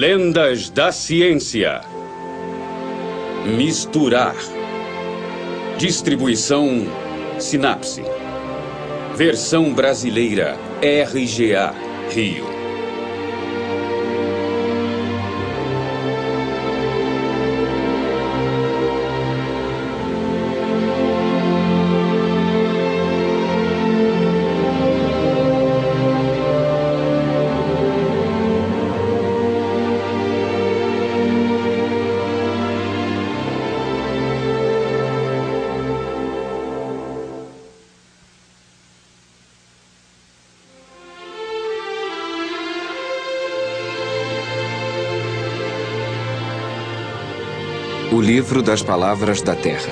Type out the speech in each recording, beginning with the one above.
Lendas da ciência. Misturar. Distribuição Sinapse. Versão brasileira RGA Rio. O livro das palavras da Terra.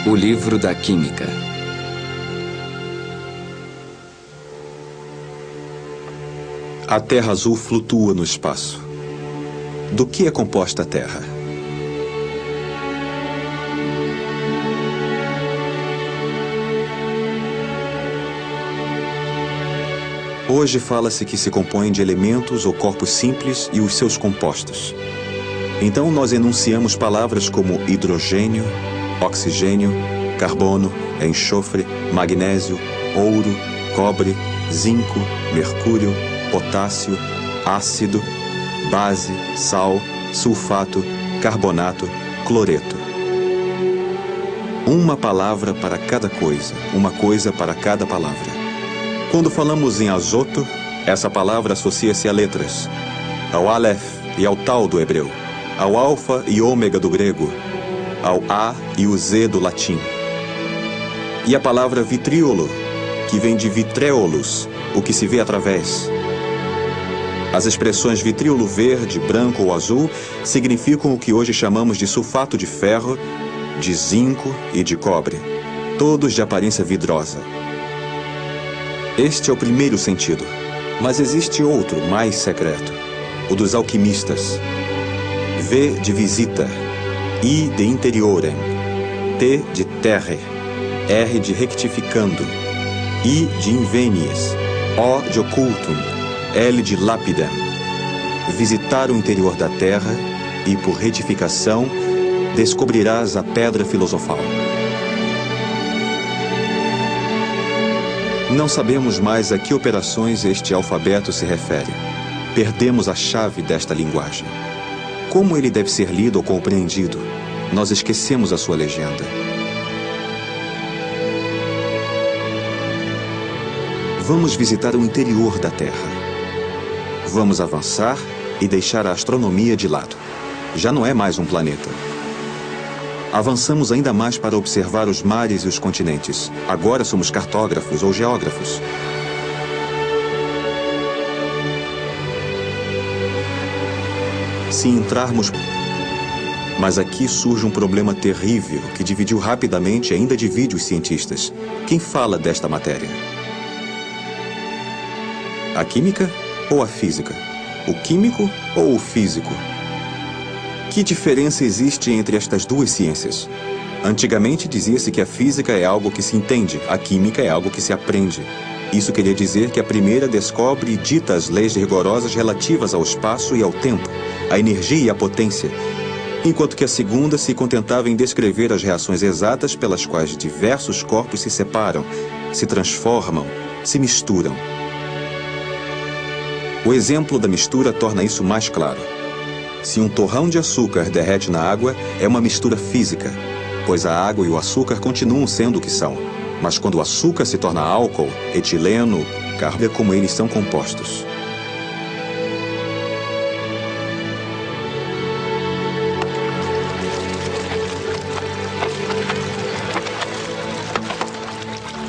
O livro da química. A Terra azul flutua no espaço. Do que é composta a Terra? Hoje fala-se que se compõe de elementos ou corpos simples e os seus compostos. Então nós enunciamos palavras como hidrogênio, oxigênio, carbono, enxofre, magnésio, ouro, cobre, zinco, mercúrio, potássio, ácido, base, sal, sulfato, carbonato, cloreto. Uma palavra para cada coisa, uma coisa para cada palavra. Quando falamos em azoto, essa palavra associa-se a letras, ao Aleph e ao Tal do hebreu, ao alfa e ômega do grego, ao A e o Z do latim. E a palavra vitriolo, que vem de vitreolus, o que se vê através. As expressões vitriolo verde, branco ou azul significam o que hoje chamamos de sulfato de ferro, de zinco e de cobre, todos de aparência vidrosa. Este é o primeiro sentido, mas existe outro, mais secreto, o dos alquimistas. V de visita, I de interiorem, T de terre, R de rectificando, I de invenies, O de occultum, L de lapidem. Visitar o interior da terra e, por retificação, descobrirás a pedra filosofal. Não sabemos mais a que operações este alfabeto se refere. Perdemos a chave desta linguagem. Como ele deve ser lido ou compreendido? Nós esquecemos a sua legenda. Vamos visitar o interior da Terra. Vamos avançar e deixar a astronomia de lado. Já não é mais um planeta. Avançamos ainda mais para observar os mares e os continentes. Agora somos cartógrafos ou geógrafos. Se entrarmos... Mas aqui surge um problema terrível que dividiu rapidamente e ainda divide os cientistas. Quem fala desta matéria? A química ou a física? O químico ou o físico? Que diferença existe entre estas duas ciências? Antigamente dizia-se que a física é algo que se entende, a química é algo que se aprende. Isso queria dizer que a primeira descobre e dita as leis rigorosas relativas ao espaço e ao tempo, à energia e à potência, enquanto que a segunda se contentava em descrever as reações exatas pelas quais diversos corpos se separam, se transformam, se misturam. O exemplo da mistura torna isso mais claro. Se um torrão de açúcar derrete na água, é uma mistura física, pois a água e o açúcar continuam sendo o que são. Mas quando o açúcar se torna álcool, etileno, carbono, é como eles são compostos.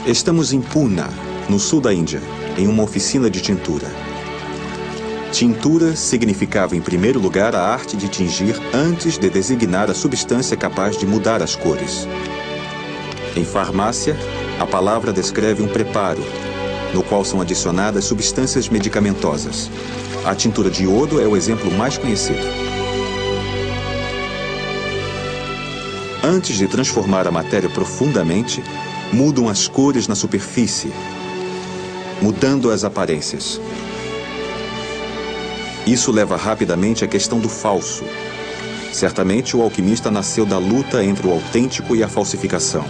Estamos em Pune, no sul da Índia, em uma oficina de tintura. Tintura significava, em primeiro lugar, a arte de tingir antes de designar a substância capaz de mudar as cores. Em farmácia, a palavra descreve um preparo, no qual são adicionadas substâncias medicamentosas. A tintura de iodo é o exemplo mais conhecido. Antes de transformar a matéria profundamente, mudam as cores na superfície, mudando as aparências. Isso leva rapidamente à questão do falso. Certamente o alquimista nasceu da luta entre o autêntico e a falsificação,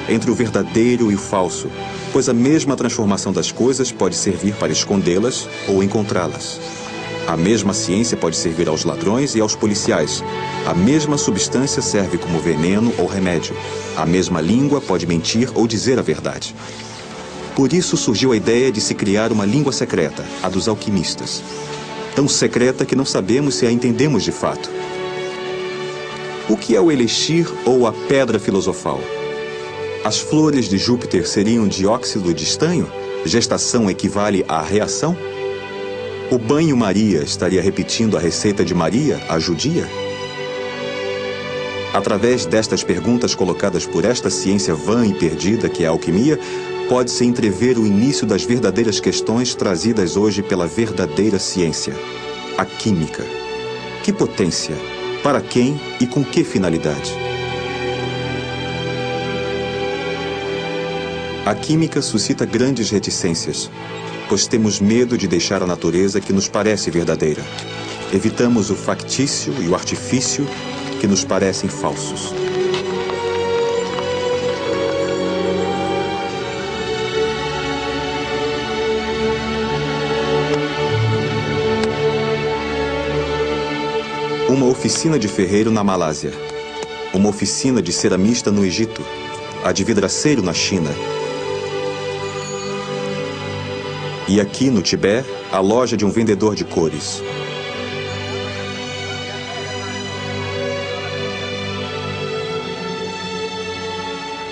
entre o verdadeiro e o falso, pois a mesma transformação das coisas pode servir para escondê-las ou encontrá-las. A mesma ciência pode servir aos ladrões e aos policiais. A mesma substância serve como veneno ou remédio. A mesma língua pode mentir ou dizer a verdade. Por isso surgiu a ideia de se criar uma língua secreta, a dos alquimistas. Tão secreta que não sabemos se a entendemos de fato. O que é o elixir ou a pedra filosofal? As flores de Júpiter seriam dióxido de estanho? Gestação equivale à reação? O banho-maria estaria repetindo a receita de Maria, a judia? Através destas perguntas colocadas por esta ciência vã e perdida que é a alquimia, pode-se entrever o início das verdadeiras questões trazidas hoje pela verdadeira ciência, a química. Que potência? Para quem e com que finalidade? A química suscita grandes reticências, pois temos medo de deixar a natureza que nos parece verdadeira. Evitamos o factício e o artifício que nos parecem falsos. Uma oficina de ferreiro na Malásia. Uma oficina de ceramista no Egito. A de vidraceiro na China. E aqui, no Tibete, a loja de um vendedor de cores.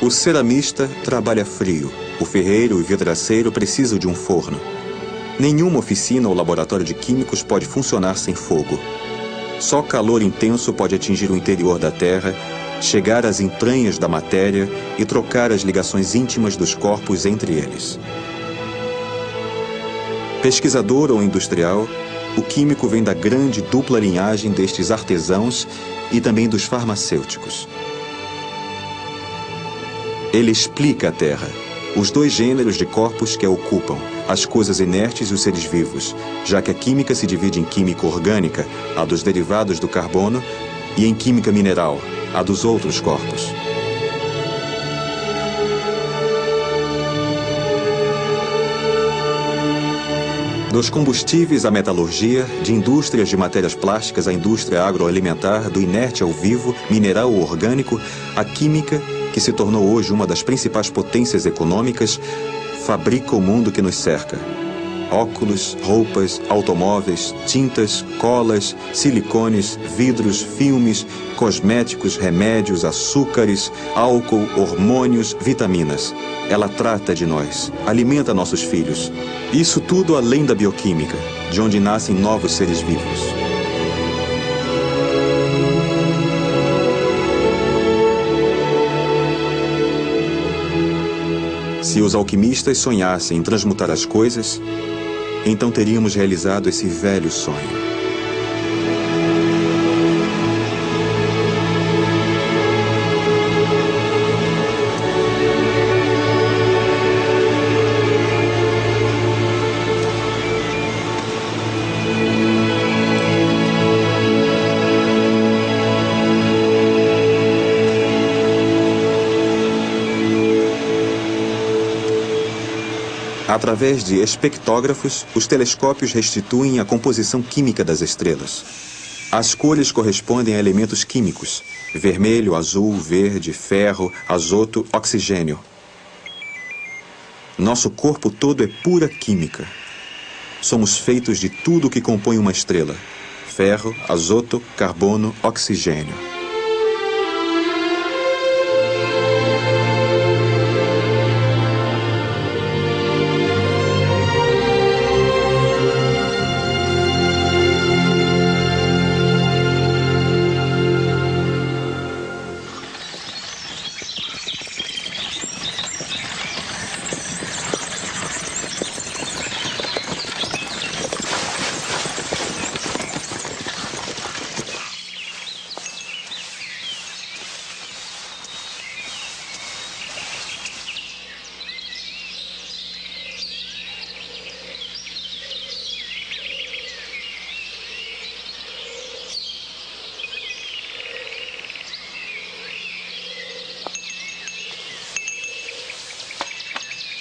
O ceramista trabalha frio. O ferreiro e vidraceiro precisam de um forno. Nenhuma oficina ou laboratório de químicos pode funcionar sem fogo. Só calor intenso pode atingir o interior da Terra, chegar às entranhas da matéria e trocar as ligações íntimas dos corpos entre eles. Pesquisador ou industrial, o químico vem da grande dupla linhagem destes artesãos e também dos farmacêuticos. Ele explica a Terra, os dois gêneros de corpos que a ocupam, as coisas inertes e os seres vivos, já que a química se divide em química orgânica, a dos derivados do carbono, e em química mineral, a dos outros corpos. Dos combustíveis à metalurgia, de indústrias de matérias plásticas à indústria agroalimentar, do inerte ao vivo, mineral ou orgânico, a química, que se tornou hoje uma das principais potências econômicas, fabrica o mundo que nos cerca. Óculos, roupas, automóveis, tintas, colas, silicones, vidros, filmes, cosméticos, remédios, açúcares, álcool, hormônios, vitaminas. Ela trata de nós, alimenta nossos filhos. Isso tudo além da bioquímica, de onde nascem novos seres vivos. Se os alquimistas sonhassem em transmutar as coisas, então teríamos realizado esse velho sonho. Através de espectógrafos, os telescópios restituem a composição química das estrelas. As cores correspondem a elementos químicos: vermelho, azul, verde, ferro, azoto, oxigênio. Nosso corpo todo é pura química. Somos feitos de tudo o que compõe uma estrela: ferro, azoto, carbono, oxigênio.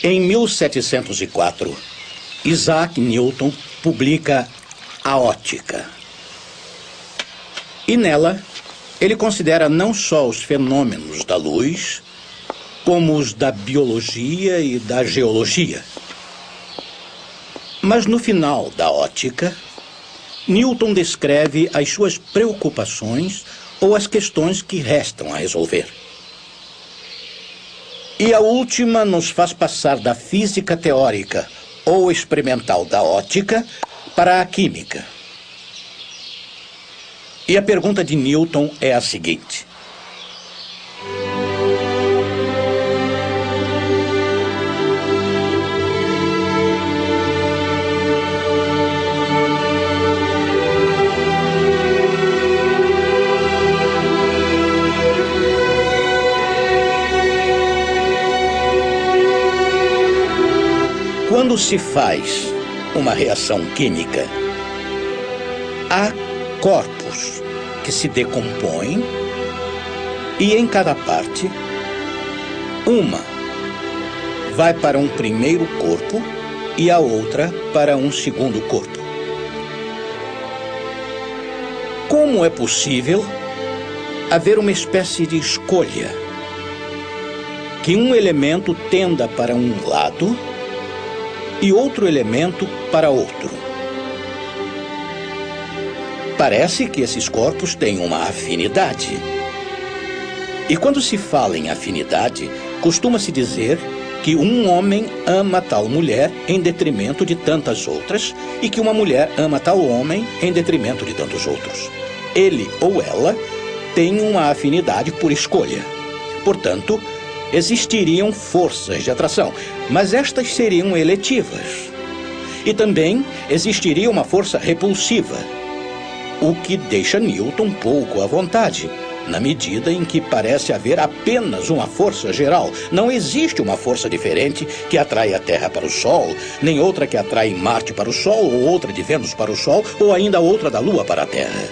Em 1704, Isaac Newton publica A Ótica. E nela, ele considera não só os fenômenos da luz, como os da biologia e da geologia. Mas no final da Ótica, Newton descreve as suas preocupações ou as questões que restam a resolver. E a última nos faz passar da física teórica ou experimental da ótica para a química. E a pergunta de Newton é a seguinte: quando se faz uma reação química, há corpos que se decompõem e em cada parte, uma vai para um primeiro corpo e a outra para um segundo corpo. Como é possível haver uma espécie de escolha? Que um elemento tenda para um lado e outro elemento para outro. Parece que esses corpos têm uma afinidade. E quando se fala em afinidade, costuma-se dizer que um homem ama tal mulher em detrimento de tantas outras e que uma mulher ama tal homem em detrimento de tantos outros. Ele ou ela tem uma afinidade por escolha. Portanto, existiriam forças de atração, mas estas seriam eletivas. E também existiria uma força repulsiva, o que deixa Newton pouco à vontade, na medida em que parece haver apenas uma força geral. Não existe uma força diferente que atrai a Terra para o Sol, nem outra que atrai Marte para o Sol, ou outra de Vênus para o Sol, ou ainda outra da Lua para a Terra.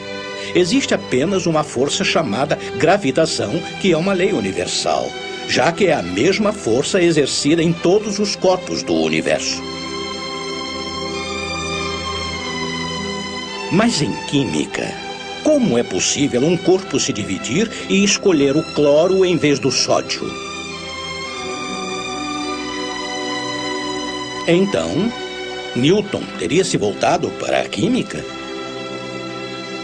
Existe apenas uma força chamada gravitação, que é uma lei universal, já que é a mesma força exercida em todos os corpos do universo. Mas em química, como é possível um corpo se dividir e escolher o cloro em vez do sódio? Então, Newton teria se voltado para a química?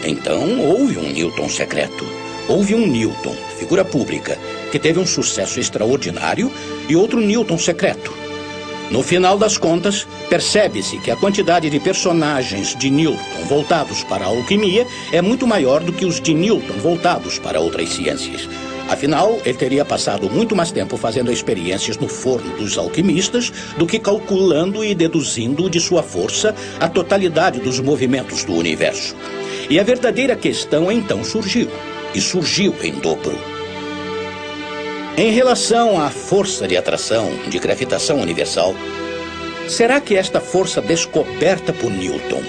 Então, houve um Newton secreto. Houve um Newton, figura pública, que teve um sucesso extraordinário, e outro Newton secreto. No final das contas, percebe-se que a quantidade de personagens de Newton voltados para a alquimia é muito maior do que os de Newton voltados para outras ciências. Afinal, ele teria passado muito mais tempo fazendo experiências no forno dos alquimistas do que calculando e deduzindo de sua força a totalidade dos movimentos do universo. E a verdadeira questão então surgiu, e surgiu em dobro. Em relação à força de atração, de gravitação universal, será que esta força descoberta por Newton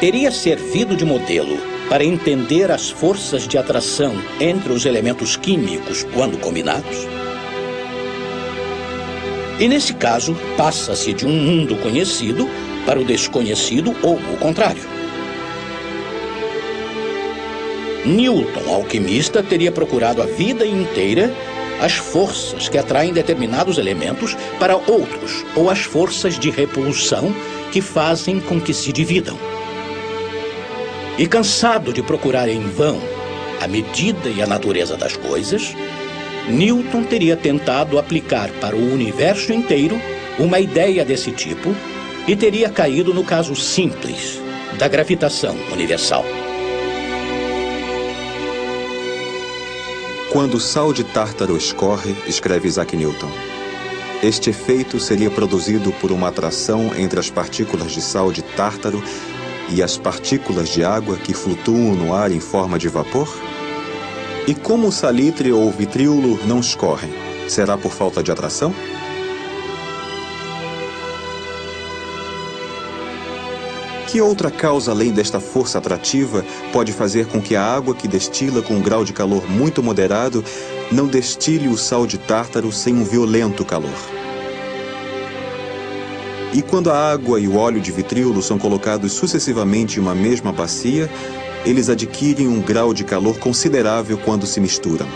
teria servido de modelo para entender as forças de atração entre os elementos químicos quando combinados? E nesse caso, passa-se de um mundo conhecido para o desconhecido ou o contrário. Newton, alquimista, teria procurado a vida inteira as forças que atraem determinados elementos para outros, ou as forças de repulsão que fazem com que se dividam. E cansado de procurar em vão a medida e a natureza das coisas, Newton teria tentado aplicar para o universo inteiro uma ideia desse tipo e teria caído no caso simples da gravitação universal. Quando o sal de tártaro escorre, escreve Isaac Newton, este efeito seria produzido por uma atração entre as partículas de sal de tártaro e as partículas de água que flutuam no ar em forma de vapor? E como o salitre ou o vitríolo não escorrem, será por falta de atração? Que outra causa além desta força atrativa pode fazer com que a água que destila com um grau de calor muito moderado não destile o sal de tártaro sem um violento calor? E quando a água e o óleo de vitriolo são colocados sucessivamente em uma mesma bacia, eles adquirem um grau de calor considerável quando se misturam.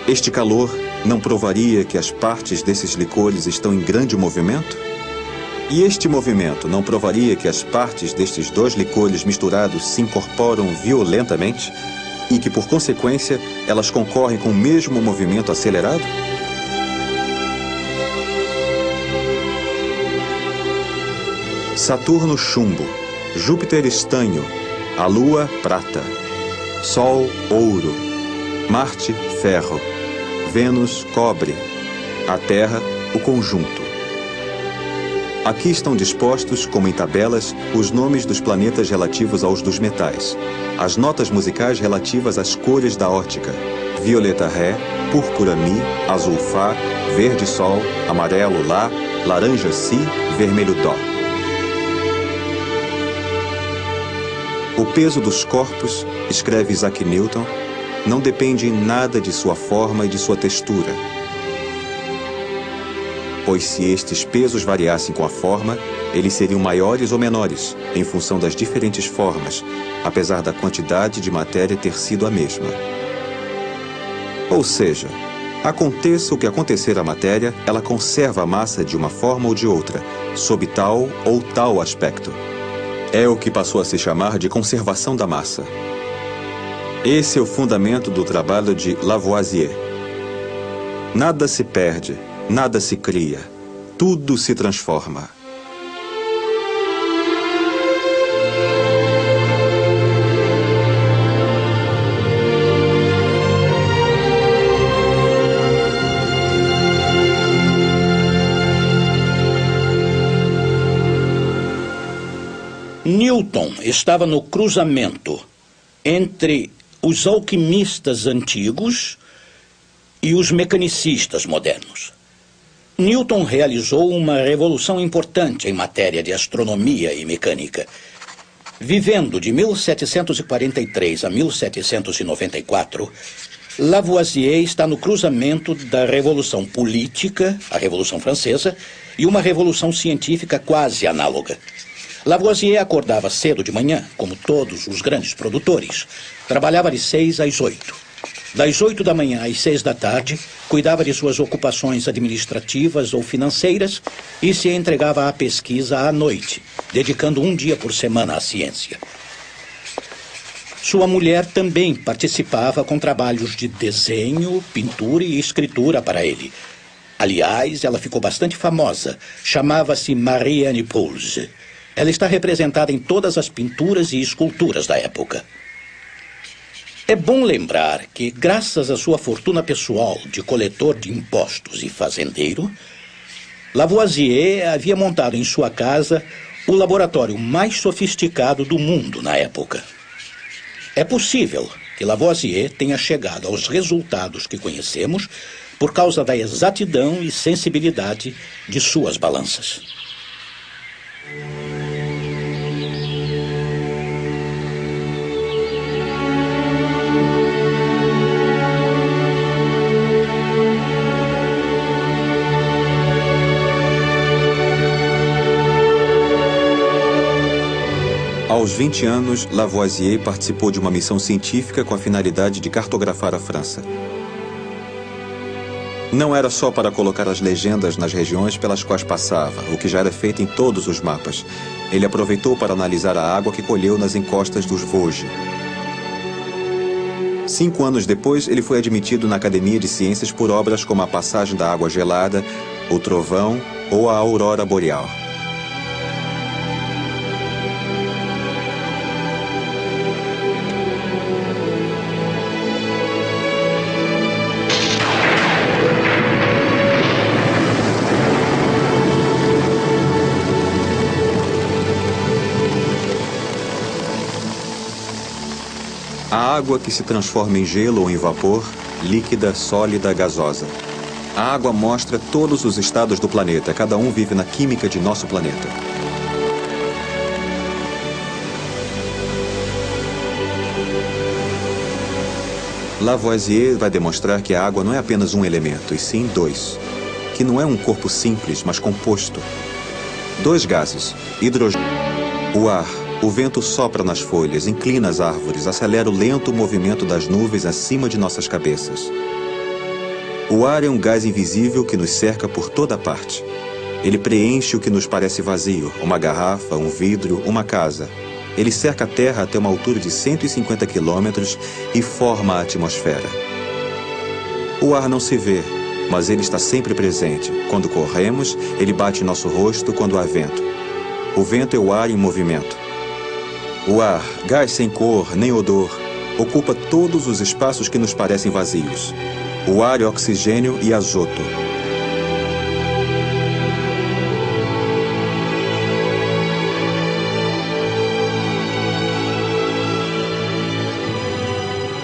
Este calor não provaria que as partes desses licores estão em grande movimento? E este movimento não provaria que as partes destes dois licores misturados se incorporam violentamente e que, por consequência, elas concorrem com o mesmo movimento acelerado? Saturno, chumbo. Júpiter, estanho. A Lua, prata. Sol, ouro. Marte, ferro. Vênus, cobre. A Terra, o conjunto. Aqui estão dispostos, como em tabelas, os nomes dos planetas relativos aos dos metais. As notas musicais relativas às cores da ótica. Violeta, ré. Púrpura, mi. Azul, fá. Verde, sol. Amarelo, lá. Laranja, si. Vermelho, dó. O peso dos corpos, escreve Isaac Newton, não depende em nada de sua forma e de sua textura. Pois se estes pesos variassem com a forma, eles seriam maiores ou menores, em função das diferentes formas, apesar da quantidade de matéria ter sido a mesma. Ou seja, aconteça o que acontecer à matéria, ela conserva a massa de uma forma ou de outra, sob tal ou tal aspecto. É o que passou a se chamar de conservação da massa. Esse é o fundamento do trabalho de Lavoisier. Nada se perde, nada se cria, tudo se transforma. Newton estava no cruzamento entre os alquimistas antigos e os mecanicistas modernos. Newton realizou uma revolução importante em matéria de astronomia e mecânica. Vivendo de 1743 a 1794, Lavoisier está no cruzamento da Revolução Política, a Revolução Francesa, e uma revolução científica quase análoga. Lavoisier acordava cedo de manhã, como todos os grandes produtores. Trabalhava de 6 às 8. Das 8 da manhã às 6 da tarde, cuidava de suas ocupações administrativas ou financeiras e se entregava à pesquisa à noite, dedicando um dia por semana à ciência. Sua mulher também participava com trabalhos de desenho, pintura e escritura para ele. Aliás, ela ficou bastante famosa. Chamava-se Marianne Poulze. Ela está representada em todas as pinturas e esculturas da época. É bom lembrar que, graças à sua fortuna pessoal de coletor de impostos e fazendeiro, Lavoisier havia montado em sua casa o laboratório mais sofisticado do mundo na época. É possível que Lavoisier tenha chegado aos resultados que conhecemos por causa da exatidão e sensibilidade de suas balanças. Aos 20 anos, Lavoisier participou de uma missão científica com a finalidade de cartografar a França. Não era só para colocar as legendas nas regiões pelas quais passava, o que já era feito em todos os mapas. Ele aproveitou para analisar a água que colheu nas encostas dos Vosges. 5 anos depois, ele foi admitido na Academia de Ciências por obras como A Passagem da Água Gelada, O Trovão ou A Aurora Boreal. A água que se transforma em gelo ou em vapor, líquida, sólida, gasosa. A água mostra todos os estados do planeta, cada um vive na química de nosso planeta. Lavoisier vai demonstrar que a água não é apenas um elemento, e sim dois, que que não é um corpo simples, mas composto. 2 gases, hidrogênio. O ar, o vento sopra nas folhas, inclina as árvores, acelera o lento movimento das nuvens acima de nossas cabeças. O ar é um gás invisível que nos cerca por toda parte. Ele preenche o que nos parece vazio, uma garrafa, um vidro, uma casa. Ele cerca a Terra até uma altura de 150 quilômetros e forma a atmosfera. O ar não se vê, mas ele está sempre presente. Quando corremos, ele bate em nosso rosto quando há vento. O vento é o ar em movimento. O ar, gás sem cor nem odor, ocupa todos os espaços que nos parecem vazios. O ar é oxigênio e azoto.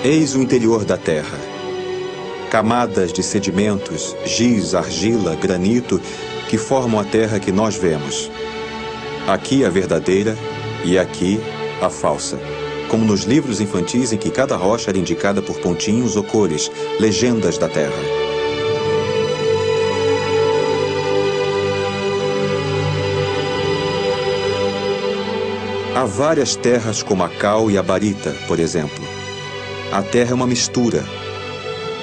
Eis o interior da Terra. Camadas de sedimentos, giz, argila, granito, que formam a Terra que nós vemos. Aqui a verdadeira e aqui a falsa. Como nos livros infantis em que cada rocha era indicada por pontinhos ou cores, legendas da Terra. Há várias terras como a cal e a barita, por exemplo. A Terra é uma mistura.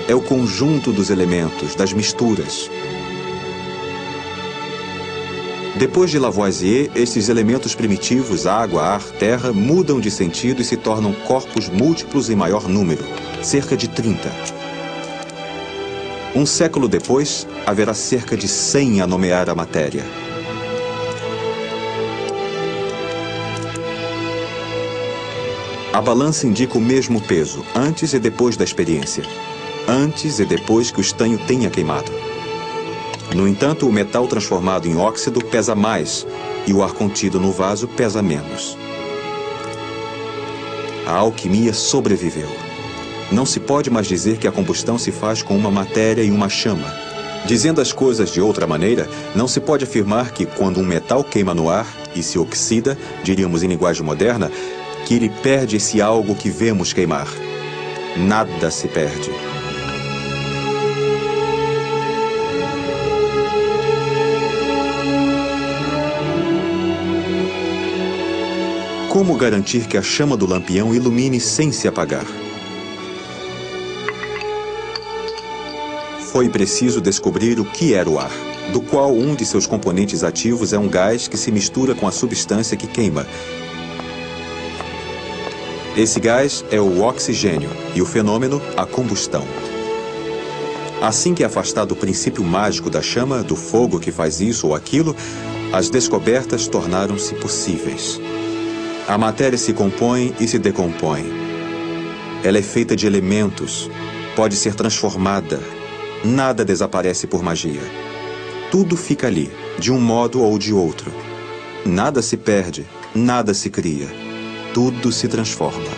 É o conjunto dos elementos, das misturas. Depois de Lavoisier, esses elementos primitivos, água, ar, terra, mudam de sentido e se tornam corpos múltiplos em maior número, cerca de 30. Um século depois, haverá cerca de 100 a nomear a matéria. A balança indica o mesmo peso, antes e depois da experiência. Antes e depois que o estanho tenha queimado. No entanto, o metal transformado em óxido pesa mais e o ar contido no vaso pesa menos. A alquimia sobreviveu. Não se pode mais dizer que a combustão se faz com uma matéria e uma chama. Dizendo as coisas de outra maneira, não se pode afirmar que quando um metal queima no ar e se oxida, diríamos em linguagem moderna, que ele perde esse algo que vemos queimar. Nada se perde. Como garantir que a chama do lampião ilumine sem se apagar? Foi preciso descobrir o que era o ar, do qual um de seus componentes ativos é um gás que se mistura com a substância que queima. Esse gás é o oxigênio e o fenômeno, a combustão. Assim que é afastado o princípio mágico da chama, do fogo que faz isso ou aquilo, as descobertas tornaram-se possíveis. A matéria se compõe e se decompõe. Ela é feita de elementos, pode ser transformada. Nada desaparece por magia. Tudo fica ali, de um modo ou de outro. Nada se perde, nada se cria. Tudo se transforma.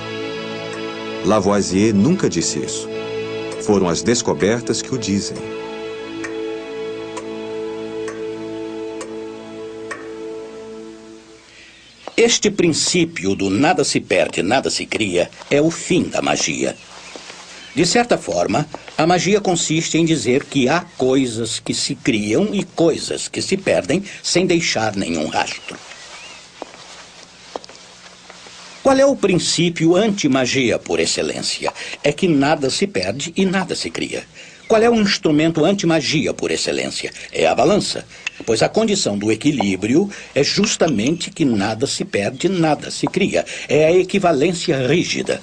Lavoisier nunca disse isso. Foram as descobertas que o dizem. Este princípio do nada se perde, nada se cria é o fim da magia. De certa forma, a magia consiste em dizer que há coisas que se criam e coisas que se perdem sem deixar nenhum rastro. Qual é o princípio anti-magia por excelência? É que nada se perde e nada se cria. Qual é o instrumento anti-magia por excelência? É a balança, pois a condição do equilíbrio é justamente que nada se perde, nada se cria. É a equivalência rígida.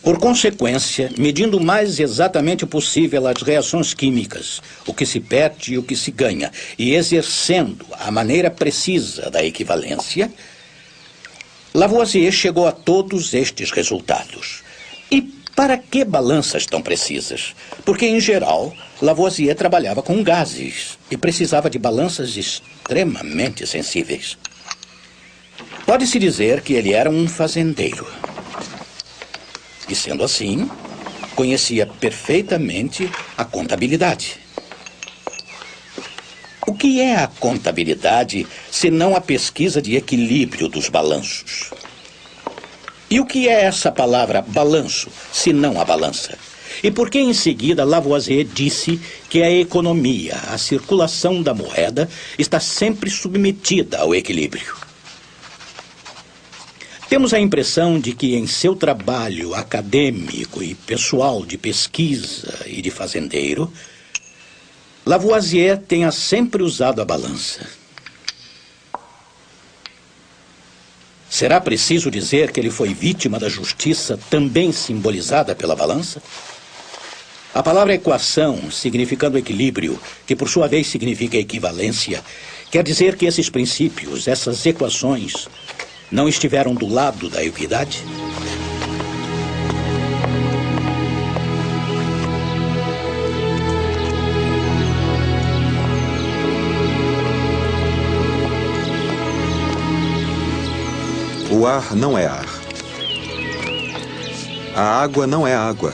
Por consequência, medindo o mais exatamente possível as reações químicas, o que se perde e o que se ganha, e exercendo a maneira precisa da equivalência, Lavoisier chegou a todos estes resultados. E para que balanças tão precisas? Porque, em geral, Lavoisier trabalhava com gases e precisava de balanças extremamente sensíveis. Pode-se dizer que ele era um fazendeiro. E, sendo assim, conhecia perfeitamente a contabilidade. O que é a contabilidade, senão a pesquisa de equilíbrio dos balanços? E o que é essa palavra balanço, senão a balança? E por que em seguida Lavoisier disse que a economia, a circulação da moeda, está sempre submetida ao equilíbrio. Temos a impressão de que em seu trabalho acadêmico e pessoal de pesquisa e de fazendeiro, Lavoisier tenha sempre usado a balança. Será preciso dizer que ele foi vítima da justiça, também simbolizada pela balança? A palavra equação, significando equilíbrio, que por sua vez significa equivalência, quer dizer que esses princípios, essas equações, não estiveram do lado da equidade? O ar não é ar. A água não é água.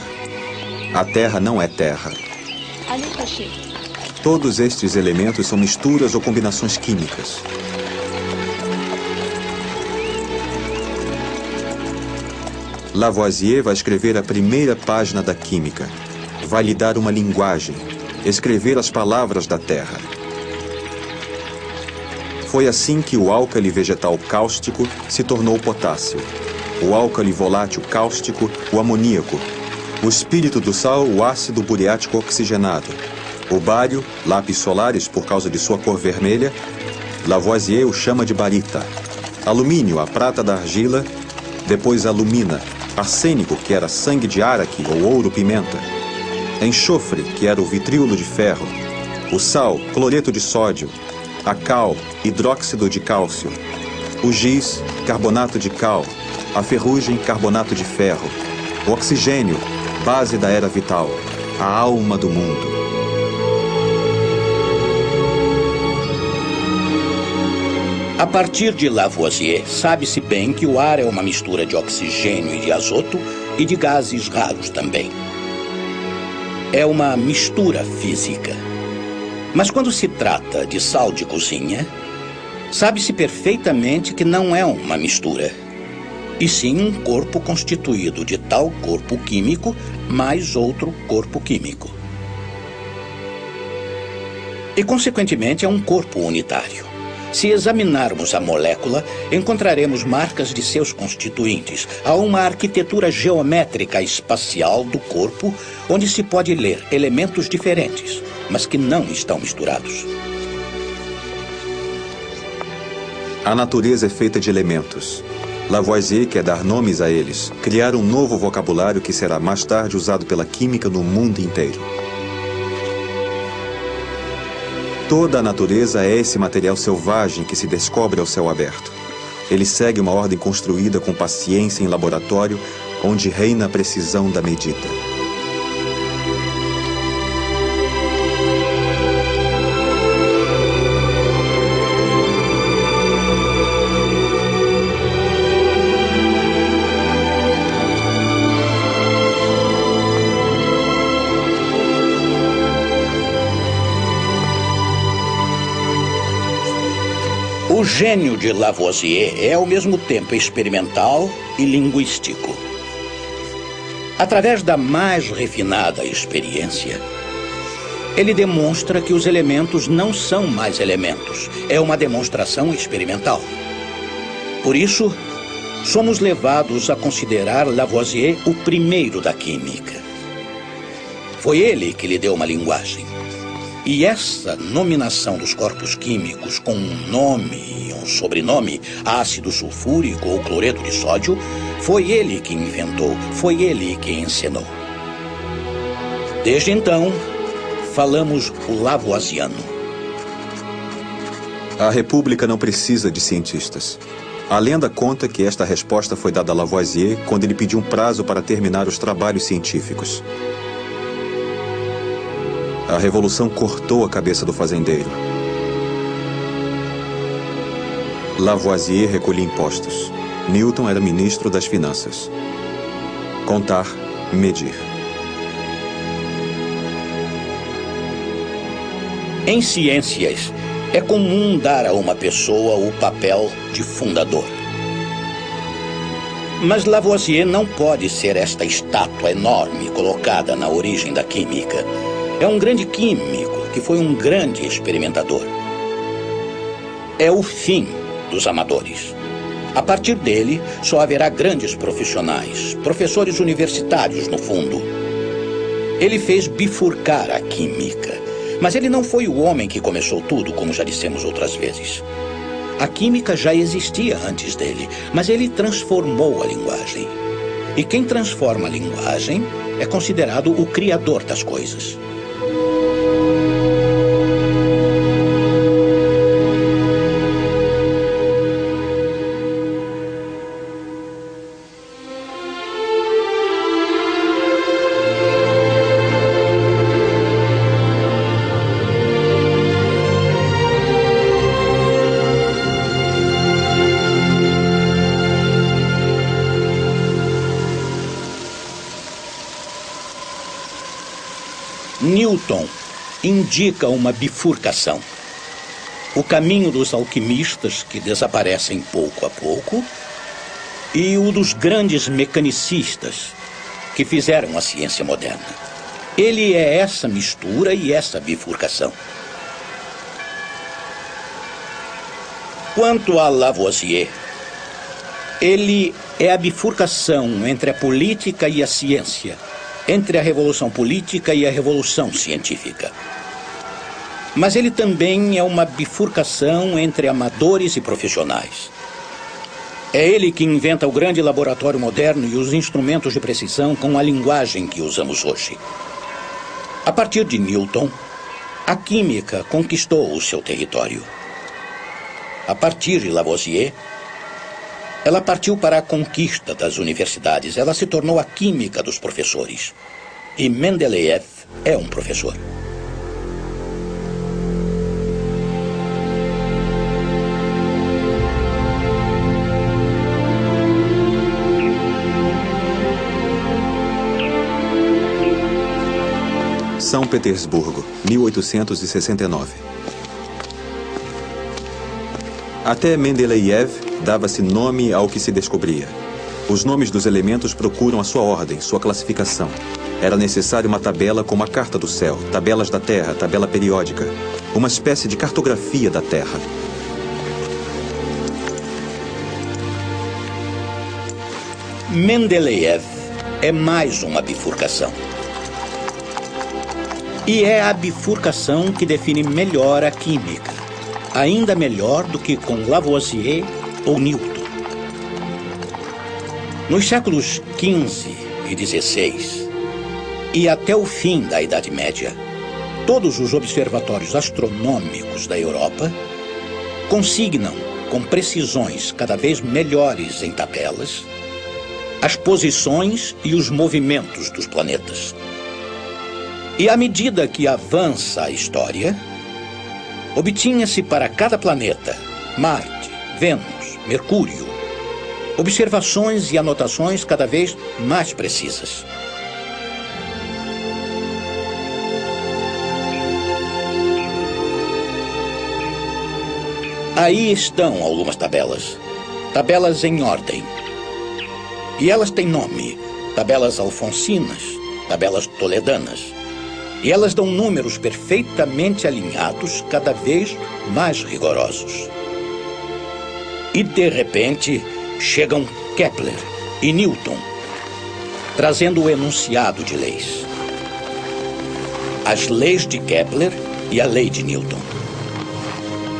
A terra não é terra. Todos estes elementos são misturas ou combinações químicas. Lavoisier vai escrever a primeira página da química. Vai lhe dar uma linguagem, escrever as palavras da terra. Foi assim que o álcali vegetal cáustico se tornou potássio. O álcali volátil cáustico, o amoníaco. O espírito do sal, o ácido buriático oxigenado. O bário, lápis solaris por causa de sua cor vermelha, Lavoisier o chama de barita. Alumínio, a prata da argila, depois alumina. Arsênico, que era sangue de araque ou ouro-pimenta. Enxofre, que era o vitríolo de ferro. O sal, cloreto de sódio. A cal, hidróxido de cálcio. O giz, carbonato de cal. A ferrugem, carbonato de ferro. O oxigênio, base da era vital. A alma do mundo. A partir de Lavoisier, sabe-se bem que o ar é uma mistura de oxigênio e de azoto e de gases raros também. É uma mistura física. Mas quando se trata de sal de cozinha, sabe-se perfeitamente que não é uma mistura, e sim um corpo constituído de tal corpo químico mais outro corpo químico. E, consequentemente, é um corpo unitário. Se examinarmos a molécula, encontraremos marcas de seus constituintes. Há uma arquitetura geométrica espacial do corpo, onde se pode ler elementos diferentes, mas que não estão misturados. A natureza é feita de elementos. Lavoisier quer dar nomes a eles, criar um novo vocabulário que será mais tarde usado pela química no mundo inteiro. Toda a natureza é esse material selvagem que se descobre ao céu aberto. Ele segue uma ordem construída com paciência em laboratório, onde reina a precisão da medida. O gênio de Lavoisier é ao mesmo tempo experimental e linguístico. Através da mais refinada experiência, ele demonstra que os elementos não são mais elementos. É uma demonstração experimental. Por isso, somos levados a considerar Lavoisier o primeiro da química. Foi ele que lhe deu uma linguagem. E essa nominação dos corpos químicos com um nome e um sobrenome, ácido sulfúrico ou cloreto de sódio, foi ele que inventou, foi ele que ensinou. Desde então, falamos o lavoisiano. A República não precisa de cientistas. A lenda conta que esta resposta foi dada a Lavoisier quando ele pediu um prazo para terminar os trabalhos científicos. A revolução cortou a cabeça do fazendeiro. Lavoisier recolhia impostos. Newton era ministro das finanças. Contar, medir. Em ciências, é comum dar a uma pessoa o papel de fundador. Mas Lavoisier não pode ser esta estátua enorme colocada na origem da química. É um grande químico que foi um grande experimentador. É o fim dos amadores. A partir dele, só haverá grandes profissionais, professores universitários, no fundo. Ele fez bifurcar a química, mas ele não foi o homem que começou tudo, como já dissemos outras vezes. A química já existia antes dele, mas ele transformou a linguagem. E quem transforma a linguagem é considerado o criador das coisas. Newton indica uma bifurcação. O caminho dos alquimistas, que desaparecem pouco a pouco, e o dos grandes mecanicistas, que fizeram a ciência moderna. Ele é essa mistura e essa bifurcação. Quanto a Lavoisier, ele é a bifurcação entre a política e a ciência, entre a revolução política e a revolução científica. Mas ele também é uma bifurcação entre amadores e profissionais. É ele que inventa o grande laboratório moderno e os instrumentos de precisão com a linguagem que usamos hoje. A partir de Newton, a química conquistou o seu território. A partir de Lavoisier, ela partiu para a conquista das universidades. Ela se tornou a química dos professores. E Mendeleev é um professor. São Petersburgo, 1869. Até Mendeleev dava-se nome ao que se descobria. Os nomes dos elementos procuram a sua ordem, sua classificação. Era necessário uma tabela como a carta do céu, tabelas da Terra, tabela periódica, uma espécie de cartografia da Terra. Mendeleev é mais uma bifurcação. E é a bifurcação que define melhor a química. Ainda melhor do que com Lavoisier ou Newton. Nos séculos XV e XVI, e até o fim da Idade Média, todos os observatórios astronômicos da Europa consignam, com precisões cada vez melhores em tabelas, as posições e os movimentos dos planetas. E à medida que avança a história, obtinha-se para cada planeta, Marte, Vênus, Mercúrio, observações e anotações cada vez mais precisas. Aí estão algumas tabelas, tabelas em ordem. E elas têm nome, tabelas alfonsinas, tabelas toledanas. E elas dão números perfeitamente alinhados, cada vez mais rigorosos. E, de repente, chegam Kepler e Newton, trazendo o enunciado de leis. As leis de Kepler e a lei de Newton.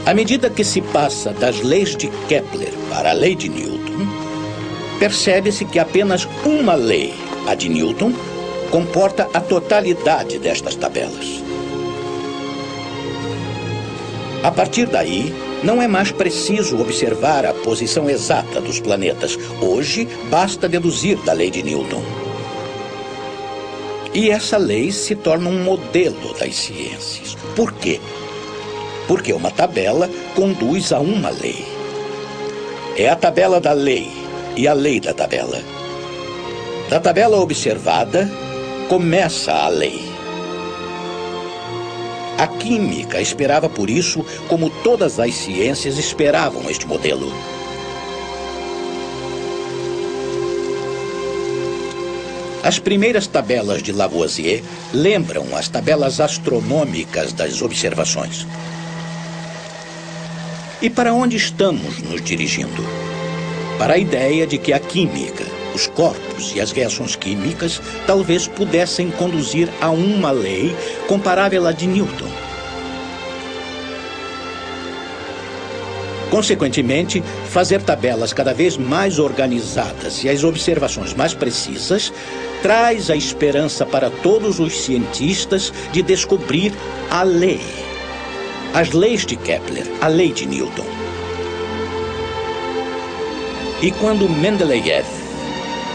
À medida que se passa das leis de Kepler para a lei de Newton, percebe-se que apenas uma lei, a de Newton, comporta a totalidade destas tabelas. A partir daí, não é mais preciso observar a posição exata dos planetas. Hoje, basta deduzir da lei de Newton. E essa lei se torna um modelo das ciências. Por quê? Porque uma tabela conduz a uma lei. É a tabela da lei e a lei da tabela. Da tabela observada, começa a lei. A química esperava por isso, como todas as ciências esperavam este modelo. As primeiras tabelas de Lavoisier lembram as tabelas astronômicas das observações. E para onde estamos nos dirigindo? Para a ideia de que a química, os corpos e as reações químicas talvez pudessem conduzir a uma lei comparável à de Newton. Consequentemente, fazer tabelas cada vez mais organizadas e as observações mais precisas traz a esperança para todos os cientistas de descobrir a lei. As leis de Kepler, a lei de Newton. E quando Mendeleev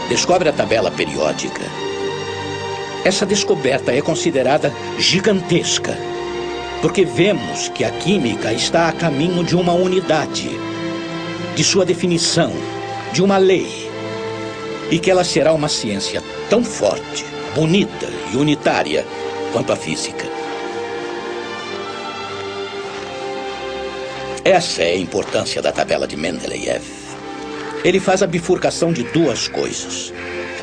descobre a tabela periódica, essa descoberta é considerada gigantesca, porque vemos que a química está a caminho de uma unidade, de sua definição, de uma lei, e que ela será uma ciência tão forte, bonita e unitária quanto a física. Essa é a importância da tabela de Mendeleev. Ele faz a bifurcação de duas coisas: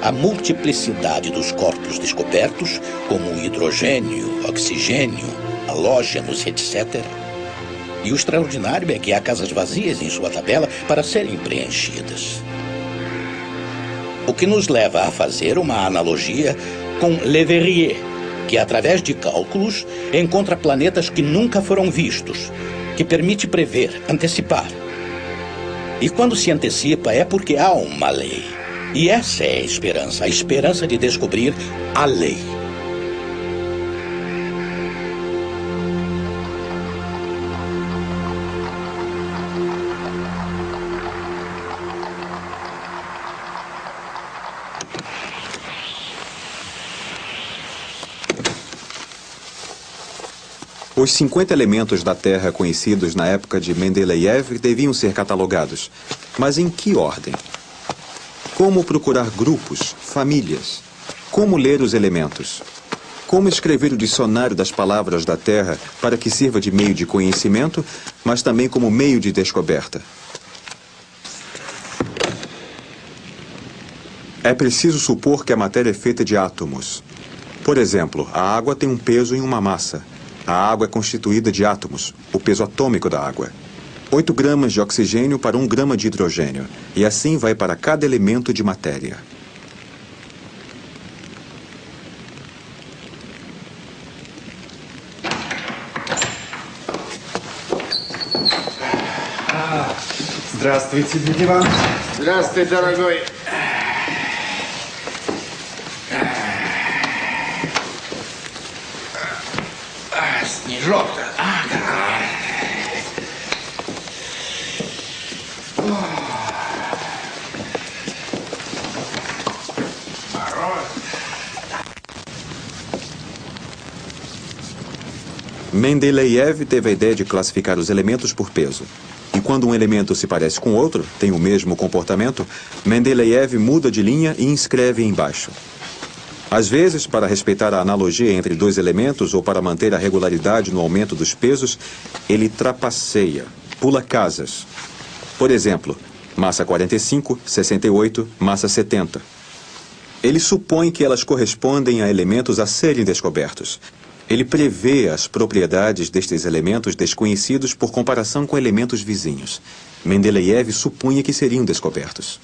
a multiplicidade dos corpos descobertos, como o hidrogênio, oxigênio, halógenos, etc. E o extraordinário é que há casas vazias em sua tabela para serem preenchidas. O que nos leva a fazer uma analogia com Le Verrier, que através de cálculos encontra planetas que nunca foram vistos, que permite prever, antecipar. E quando se antecipa é porque há uma lei. E essa é a esperança de descobrir a lei. Os 50 elementos da Terra conhecidos na época de Mendeleev deviam ser catalogados. Mas em que ordem? Como procurar grupos, famílias? Como ler os elementos? Como escrever o dicionário das palavras da Terra para que sirva de meio de conhecimento, mas também como meio de descoberta? É preciso supor que a matéria é feita de átomos. Por exemplo, a água tem um peso em uma massa. A água é constituída de átomos, o peso atômico da água. 8 gramas de oxigênio para 1 grama de hidrogênio. E assim vai para cada elemento de matéria. Здравствуйте, дядя Иван. Здравствуй, дорогой. Снежок-то. Mendeleev teve a ideia de classificar os elementos por peso. E quando um elemento se parece com outro, tem o mesmo comportamento, Mendeleev muda de linha e inscreve embaixo. Às vezes, para respeitar a analogia entre dois elementos ou para manter a regularidade no aumento dos pesos, ele trapaceia, pula casas. Por exemplo, massa 45, 68, massa 70. Ele supõe que elas correspondem a elementos a serem descobertos. Ele prevê as propriedades destes elementos desconhecidos por comparação com elementos vizinhos. Mendeleev supunha que seriam descobertos.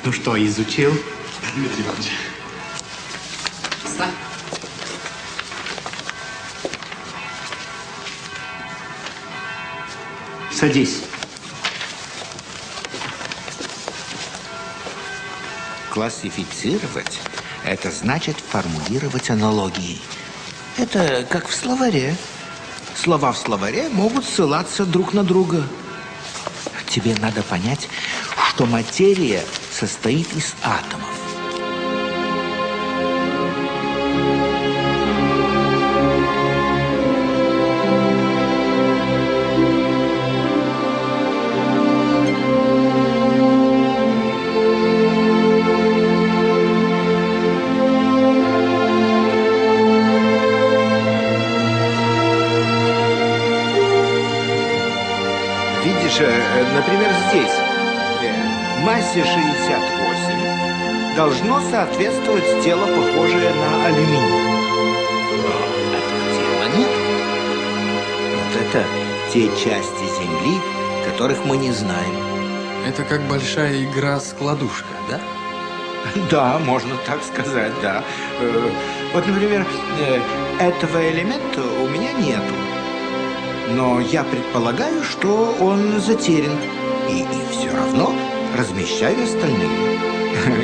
Ну что, изучил? Дмитрий Иванович. Садись. Классифицировать – это значит формулировать аналогии. Это как в словаре. Слова в словаре могут ссылаться друг на друга. Тебе надо понять, что материя состоит из атомов. Например, здесь массе 68 должно соответствовать тело, похожее на алюминий. Но этого тела нет. Вот это те части Земли, которых мы не знаем. Это как большая игра-складушка, да? Да, можно так сказать, да. Вот, например, этого элемента у меня нету. Но я предполагаю, что он затерян. И все равно размещаю остальные.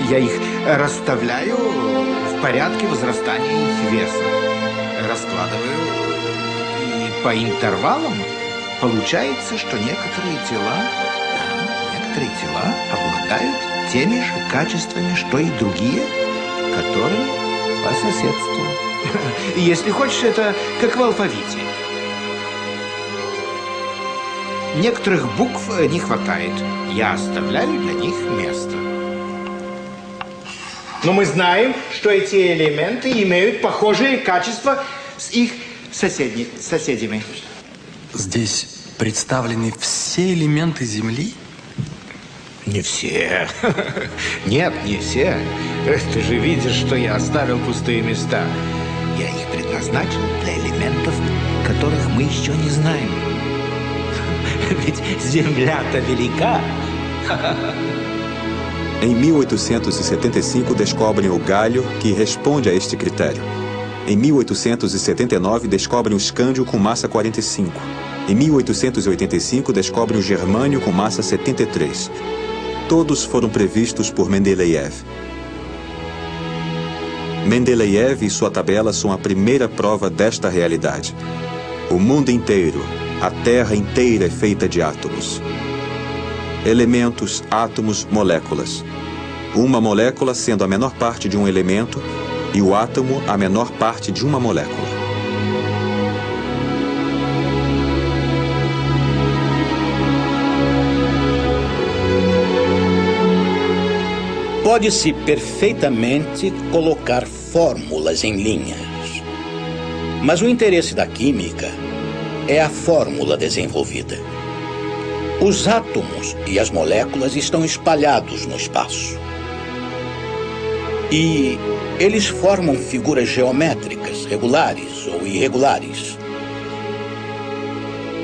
Я их расставляю в порядке возрастания их веса. Раскладываю. И по интервалам получается, что некоторые тела обладают теми же качествами, что и другие, которые по соседству. Если хочешь, это как в алфавите. Некоторых букв не хватает. Я оставляю для них место. Но мы знаем, что эти элементы имеют похожие качества с их соседями. Здесь представлены все элементы Земли? Не все. Нет, не все. Ты же видишь, что я оставил пустые места. Я их предназначил для элементов, которых мы еще не знаем. Ведь Земля-то велика. Em 1875, descobrem o galho que responde a este critério. Em 1879, descobrem o escândio com massa 45. Em 1885, descobrem o germânio com massa 73. Todos foram previstos por Mendeleev. Mendeleev e sua tabela são a primeira prova desta realidade. O mundo inteiro, a Terra inteira é feita de átomos. Elementos, átomos, moléculas. Uma molécula sendo a menor parte de um elemento e o átomo a menor parte de uma molécula. Pode-se perfeitamente colocar fórmulas em linhas. Mas o interesse da química é a fórmula desenvolvida. Os átomos e as moléculas estão espalhados no espaço. E eles formam figuras geométricas, regulares ou irregulares.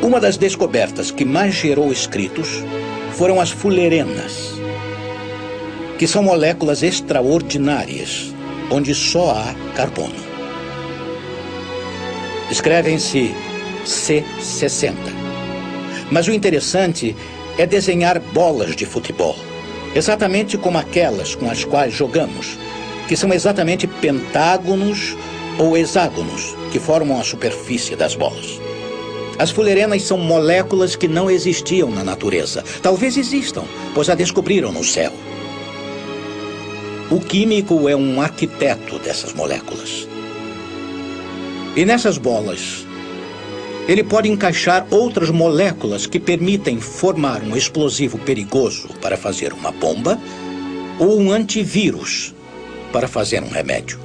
Uma das descobertas que mais gerou escritos foram as fullerenas, que são moléculas extraordinárias, onde só há carbono. Escrevem-se C60. Mas o interessante é desenhar bolas de futebol, exatamente como aquelas com as quais jogamos, que são exatamente pentágonos ou hexágonos que formam a superfície das bolas. As fullerenas são moléculas que não existiam na natureza. Talvez existam, pois a descobriram no céu. O químico é um arquiteto dessas moléculas. E nessas bolas, ele pode encaixar outras moléculas que permitem formar um explosivo perigoso para fazer uma bomba ou um antivírus para fazer um remédio.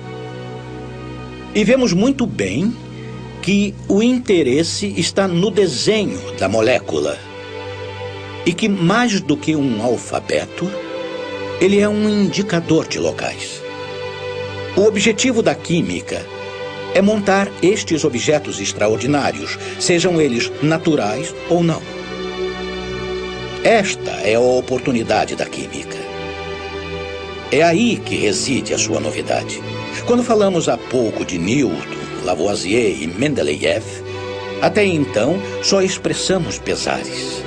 E vemos muito bem que o interesse está no desenho da molécula e que, mais do que um alfabeto, ele é um indicador de locais. O objetivo da química é montar estes objetos extraordinários, sejam eles naturais ou não. Esta é a oportunidade da química. É aí que reside a sua novidade. Quando falamos há pouco de Newton, Lavoisier e Mendeleev, até então só expressamos pesares.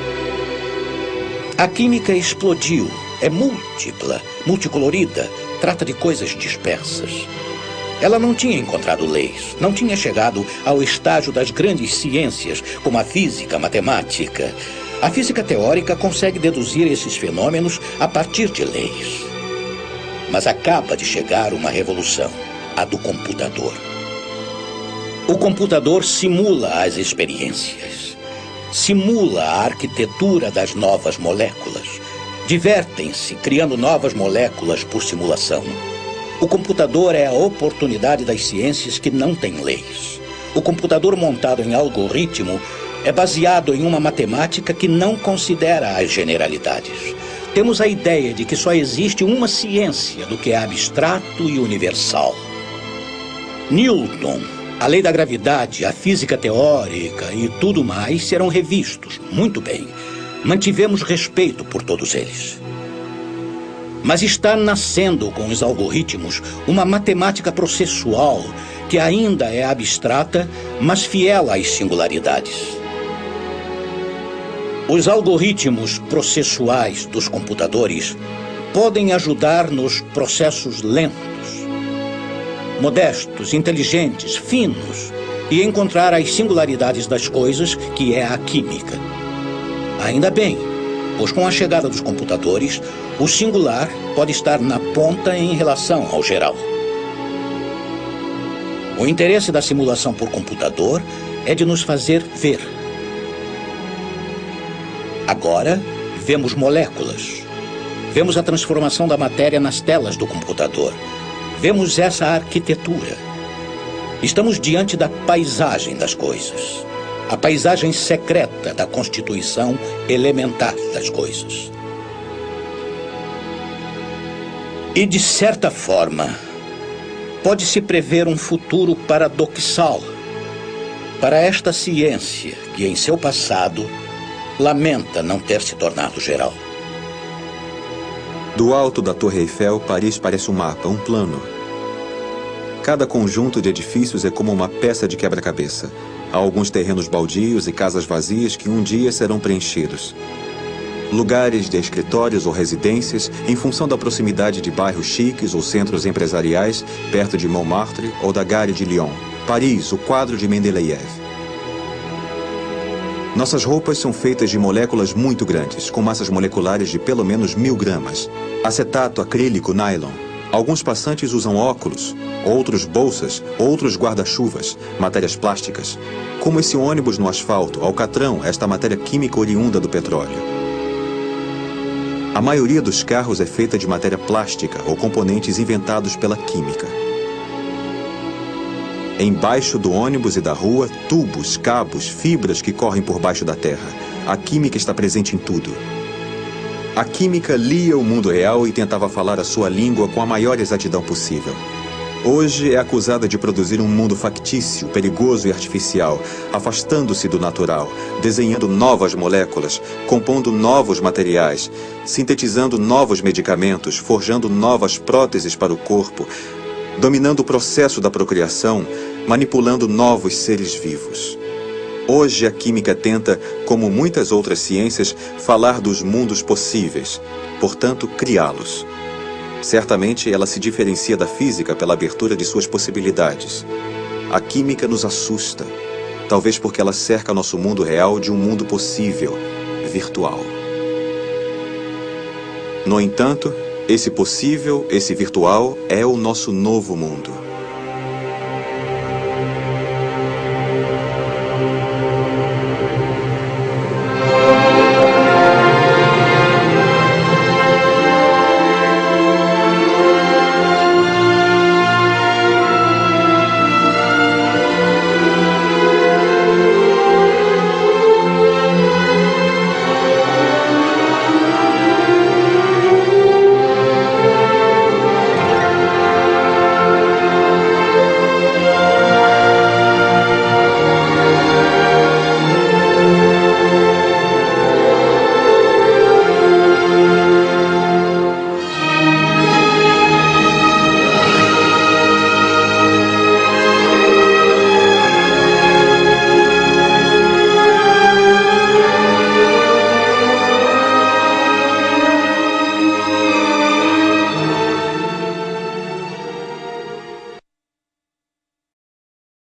A química explodiu. É múltipla, multicolorida, trata de coisas dispersas. Ela não tinha encontrado leis, não tinha chegado ao estágio das grandes ciências, como a física, a matemática. A física teórica consegue deduzir esses fenômenos a partir de leis. Mas acaba de chegar uma revolução, a do computador. O computador simula as experiências, simula a arquitetura das novas moléculas. Divertem-se criando novas moléculas por simulação. O computador é a oportunidade das ciências que não têm leis. O computador montado em algoritmo é baseado em uma matemática que não considera as generalidades. Temos a ideia de que só existe uma ciência do que é abstrato e universal. Newton, a lei da gravidade, a física teórica e tudo mais serão revistos. Muito bem. Mantivemos respeito por todos eles. Mas está nascendo com os algoritmos uma matemática processual que ainda é abstrata, mas fiel às singularidades. Os algoritmos processuais dos computadores podem ajudar nos processos lentos, modestos, inteligentes, finos, e encontrar as singularidades das coisas, que é a química. Ainda bem, pois com a chegada dos computadores, o singular pode estar na ponta em relação ao geral. O interesse da simulação por computador é de nos fazer ver. Agora, vemos moléculas. Vemos a transformação da matéria nas telas do computador. Vemos essa arquitetura. Estamos diante da paisagem das coisas. A paisagem secreta da constituição elementar das coisas. E, de certa forma, pode-se prever um futuro paradoxal para esta ciência que, em seu passado, lamenta não ter se tornado geral. Do alto da Torre Eiffel, Paris parece um mapa, um plano. Cada conjunto de edifícios é como uma peça de quebra-cabeça. Há alguns terrenos baldios e casas vazias que um dia serão preenchidos. Lugares de escritórios ou residências em função da proximidade de bairros chiques ou centros empresariais perto de Montmartre ou da Gare de Lyon. Paris, o quadro de Mendeleev. Nossas roupas são feitas de moléculas muito grandes, com massas moleculares de pelo menos 1000 gramas. Acetato, acrílico, nylon. Alguns passantes usam óculos, outros bolsas, outros guarda-chuvas, matérias plásticas. Como esse ônibus no asfalto, alcatrão, esta matéria química oriunda do petróleo. A maioria dos carros é feita de matéria plástica ou componentes inventados pela química. Embaixo do ônibus e da rua, tubos, cabos, fibras que correm por baixo da terra. A química está presente em tudo. A química lia o mundo real e tentava falar a sua língua com a maior exatidão possível. Hoje é acusada de produzir um mundo factício, perigoso e artificial, afastando-se do natural, desenhando novas moléculas, compondo novos materiais, sintetizando novos medicamentos, forjando novas próteses para o corpo, dominando o processo da procriação, manipulando novos seres vivos. Hoje a química tenta, como muitas outras ciências, falar dos mundos possíveis, portanto, criá-los. Certamente ela se diferencia da física pela abertura de suas possibilidades. A química nos assusta, talvez porque ela cerca nosso mundo real de um mundo possível, virtual. No entanto, esse possível, esse virtual, é o nosso novo mundo.